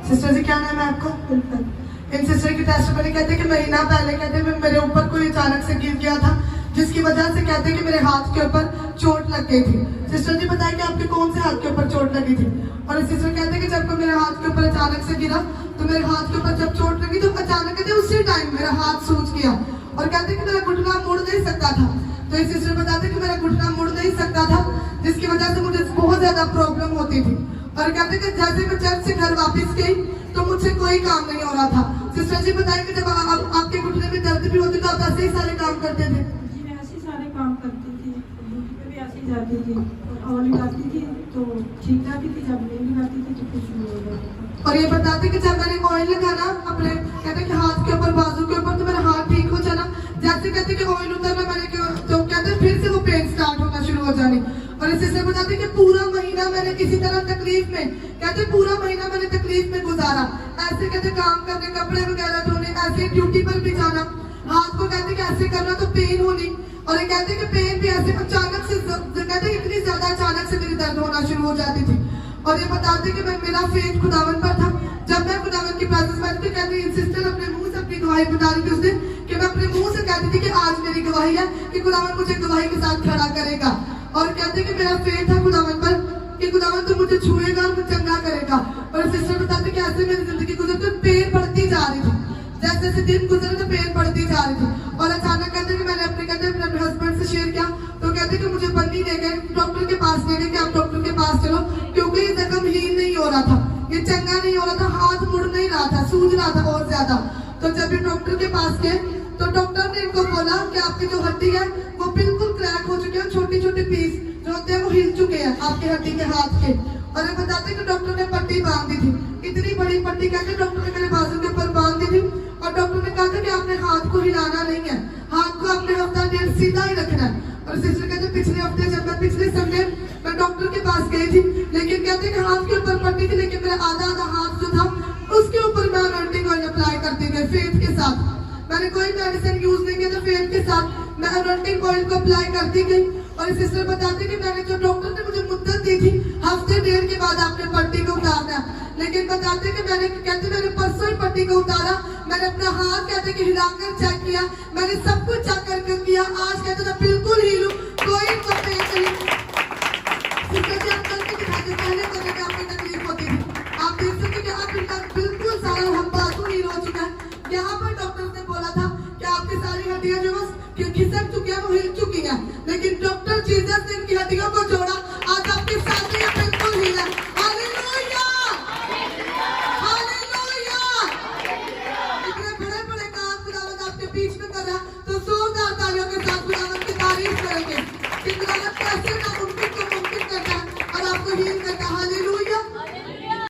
Sister जी क्या नाम है आपको? इन सिस्टर की टेस्टिमनी कहते हैं कि महीना पहले कहते हैं मेरे ऊपर कोई अचानक से गिर गया था, जिसकी वजह से कहते हैं कि मेरे हाथ के ऊपर चोट लग गई थी। सिस्टर जी बताएं कि आपके कौन से हाथ के ऊपर चोट लगी थी? और सिस्टर कहते हैं कि जब मेरे हाथ के ऊपर अचानक से गिरा तो मेरे हाथ के ऊपर जब चोट लगी तो अचानक कहते उसी टाइम मेरा हाथ सूज गया और कहते हैं कि मेरा घुटना मुड़ नहीं सकता था। तो ये सिस्टर बताते हैं कि मेरा घुटना मुड़ नहीं सकता था, जिसकी वजह से मुझे बहुत ज्यादा प्रॉब्लम होती थी। और कहते हैं कि जैसे मैं चर्च से घर वापस गई तो मुझसे कोई काम नहीं हो रहा था। सिस्टर जी बताएं कि जब आपके घुटने में दर्द भी होती तो आप ऐसे ही सारे काम करते थे? जी मैं ऐसे सारे काम करती थी, ड्यूटी पे भी ऐसे ही जाती थी और लगाती थी तो ठीक जाती थी, जब नहीं लगाती थी तो कुछ नहीं हो रहा था। और ये बताते कि जब मैंने ऑयल लगाना अपने कहते कि हाथ के ऊपर बाजू के ऊपर तो मेरा हाथ ठीक हो जाना, जैसे कहते कि ऑयल उतरना मैंने तो कहते फिर से वो पेन स्टार्ट होना शुरू हो जानी। और इसी से बताते कि पूरा महीना मैंने किसी तरह तकलीफ में कहते पूरा महीना मैंने तकलीफ में गुजारा, ऐसे कहते काम करने कपड़े वगैरह धोने, ऐसे ड्यूटी पर भी जाना, हाथ को कहते कि ऐसे करना तो पेन होनी। और ये कहते कि पेन भी ऐसे अचानक से कहते इतनी ज्यादा अचानक से मेरी दर्द होना शुरू हो जाती थी। और ये बताते कि मेरा फेथ खुदावन पर था। जब मैं खुदावन की प्रेजेंस में थी कहती सिस्टर अपने मुंह से अपनी गवाही बता रही थी उस दिन कि मैं अपने मुंह से कहती थी कि आज मेरी गवाही है कि खुदावन मुझे गवाही के साथ खड़ा करेगा। और कहते कि मेरा फेथ था खुदावन पर कि खुदावन तो मुझे छुएगा और मुझे चंगा करेगा। और सिस्टर बताते कि ऐसे मेरी जिंदगी गुजरती पेन बढ़ती जा रही थी, जैसे जैसे दिन गुजरे तो पेन बढ़ती जा रही थी। और अचानक कहते कि मैंने अपने हस्बैंड से शेयर किया तो कहते कि मुझे बन्नी ले गए डॉक्टर के पास, ले गए कि आप डॉक्टर के पास चलो क्योंकि ये जख्म हील नहीं हो रहा था, ये चंगा नहीं हो रहा था, हाथ मुड़ नहीं रहा था, सूज रहा था बहुत ज्यादा। तो जब ये डॉक्टर के पास गए तो डॉक्टर ने इनको बोला कि आपकी जो हड्डी है वो बिल्कुल क्रैक हो चुकी है, छोटी छोटी पीस जो होते हैं वो हिल चुके हैं आपके हड्डी के हाथ के। और ये बताते कि डॉक्टर ने पट्टी बांध दी थी, इतनी बड़ी पट्टी कहते डॉक्टर ने मेरे बाजू के ऊपर बांध दी थी। और डॉक्टर ने कहा था कि आपने हाथ को हिलाना नहीं है, हाथ को अपने हफ्ता डेढ़ सीधा ही रखना है। और सिस्टर कहते पिछले हफ्ते जब मैं पिछले संडे मैं डॉक्टर के पास गई थी, लेकिन कहते कि हाथ के ऊपर पट्टी थी लेकिन मेरा आधा हाथ जो था उसके ऊपर मैं अनॉइंटिंग ऑयल अप्लाई करती गई फेथ के साथ। मैंने कोई मेडिसिन यूज नहीं किया था, फेथ के साथ मैं अनॉइंटिंग ऑयल को अप्लाई करती गई। और सिस्टर बताते कि मैंने जो डॉक्टर ने मुझे मुद्दत दी थी हफ्ते डेढ़ के बाद आपने पट्टी को उतारना है, लेकिन बताते कि मैंने परसों ही पट्टी को उतारा। मैंने अपना हाथ कहते कि हिलाकर चेक किया, मैंने सब कुछ चेक करके किया, आज कहते मैं बिल्कुल हील हूं, कोई पेन नहीं। पहले करने में आपको तकलीफ होती थी, आप देख सकते कि आप बिल्कुल सारा हम बाजू हील हो चुका है। यहाँ पर डॉक्टर ने बोला था कि आपकी सारी हड्डियां जो खिसक चुकी है वो हिल चुकी है, लेकिन डॉक्टर जीसस ने इनकी हड्डियों को जोड़ा, आज आपकी सारी बिल्कुल हील है।